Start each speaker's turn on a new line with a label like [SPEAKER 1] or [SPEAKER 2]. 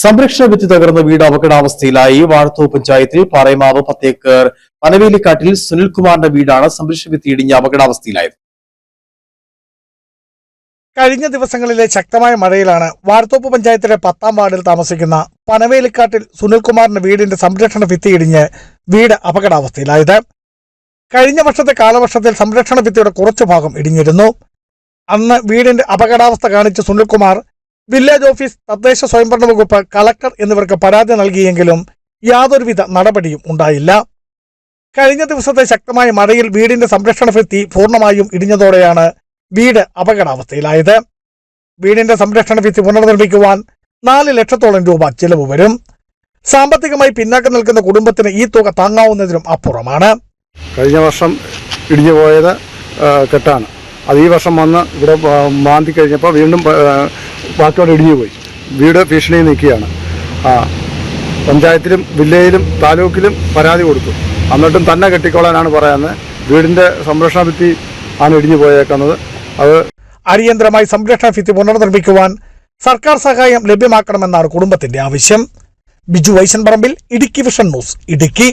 [SPEAKER 1] സംരക്ഷണ ഭിത്തി തകർന്ന വീട് അപകടാവസ്ഥയിലായി. വാഴത്തോപ്പ് പഞ്ചായത്തിൽ പാറേമാവ് 10 ഏക്കർ പനവേലിക്കാട്ടിൽ സുനിൽകുമാറിന്റെ വീടാണ് സംരക്ഷണ ഭിത്തി ഇടിഞ്ഞ അപകടാവസ്ഥയിലായത്.
[SPEAKER 2] കഴിഞ്ഞ ദിവസങ്ങളിലെ ശക്തമായ മഴയിലാണ് വാഴത്തോപ്പ് പഞ്ചായത്തിലെ 10-ാം വാർഡിൽ താമസിക്കുന്ന പനവേലിക്കാട്ടിൽ സുനിൽകുമാറിന്റെ വീടിന്റെ സംരക്ഷണ ഭിത്തി ഇടിഞ്ഞ് വീട് അപകടാവസ്ഥയിലായത്. കഴിഞ്ഞ വർഷത്തെ കാലവർഷത്തിൽ സംരക്ഷണ ഭിത്തിയുടെ കുറച്ചു ഭാഗം ഇടിഞ്ഞിരുന്നു. അന്ന് വീടിന്റെ അപകടാവസ്ഥ കാണിച്ച് സുനിൽകുമാർ വില്ലേജ് ഓഫീസ്, തദ്ദേശ സ്വയംഭരണ വകുപ്പ്, കളക്ടർ എന്നിവർക്ക് പരാതി നൽകിയെങ്കിലും യാതൊരുവിധ നടപടിയും ഉണ്ടായില്ല. കഴിഞ്ഞ ദിവസത്തെ ശക്തമായ മഴയിൽ വീടിന്റെ സംരക്ഷണ ഭിത്തി പൂർണ്ണമായും ഇടിഞ്ഞതോടെയാണ് വീട് അപകടാവസ്ഥയിലായത്. വീടിന്റെ സംരക്ഷണ ഭിത്തി പുനർനിർമ്മിക്കുവാൻ 4 ലക്ഷത്തോളം രൂപ ചിലവ് വരും. സാമ്പത്തികമായി പിന്നാക്കം നിൽക്കുന്ന കുടുംബത്തിന് ഈ തുക താങ്ങാവുന്നതിനും അപ്പുറമാണ്.
[SPEAKER 3] കഴിഞ്ഞ വർഷം ഇടിഞ്ഞു പോയത് കെട്ടാണ്. അത് ഈ വർഷം വന്ന് ഇവിടെ മാന്തി കഴിഞ്ഞപ്പോൾ വീണ്ടും ബാക്കിയോടെ ഇടിഞ്ഞു പോയി. വീട് ഭീഷണിയിൽ നിൽക്കുകയാണ്. പഞ്ചായത്തിലും വില്ലേജിലും താലൂക്കിലും പരാതി കൊടുത്തു. എന്നിട്ടും തന്നെ കെട്ടിക്കോളാനാണ് പറയുന്നത്. വീടിൻ്റെ സംരക്ഷണ ഭിത്തി ആണ് ഇടിഞ്ഞു പോയേക്കുന്നത്. അത്
[SPEAKER 2] അടിയന്തരമായി സംരക്ഷണ ഭിത്തി പുനർനിർമ്മിക്കുവാൻ സർക്കാർ സഹായം ലഭ്യമാക്കണമെന്നാണ് കുടുംബത്തിന്റെ ആവശ്യം. Biju Vaishanparambil, Idukki vision news, Idukki.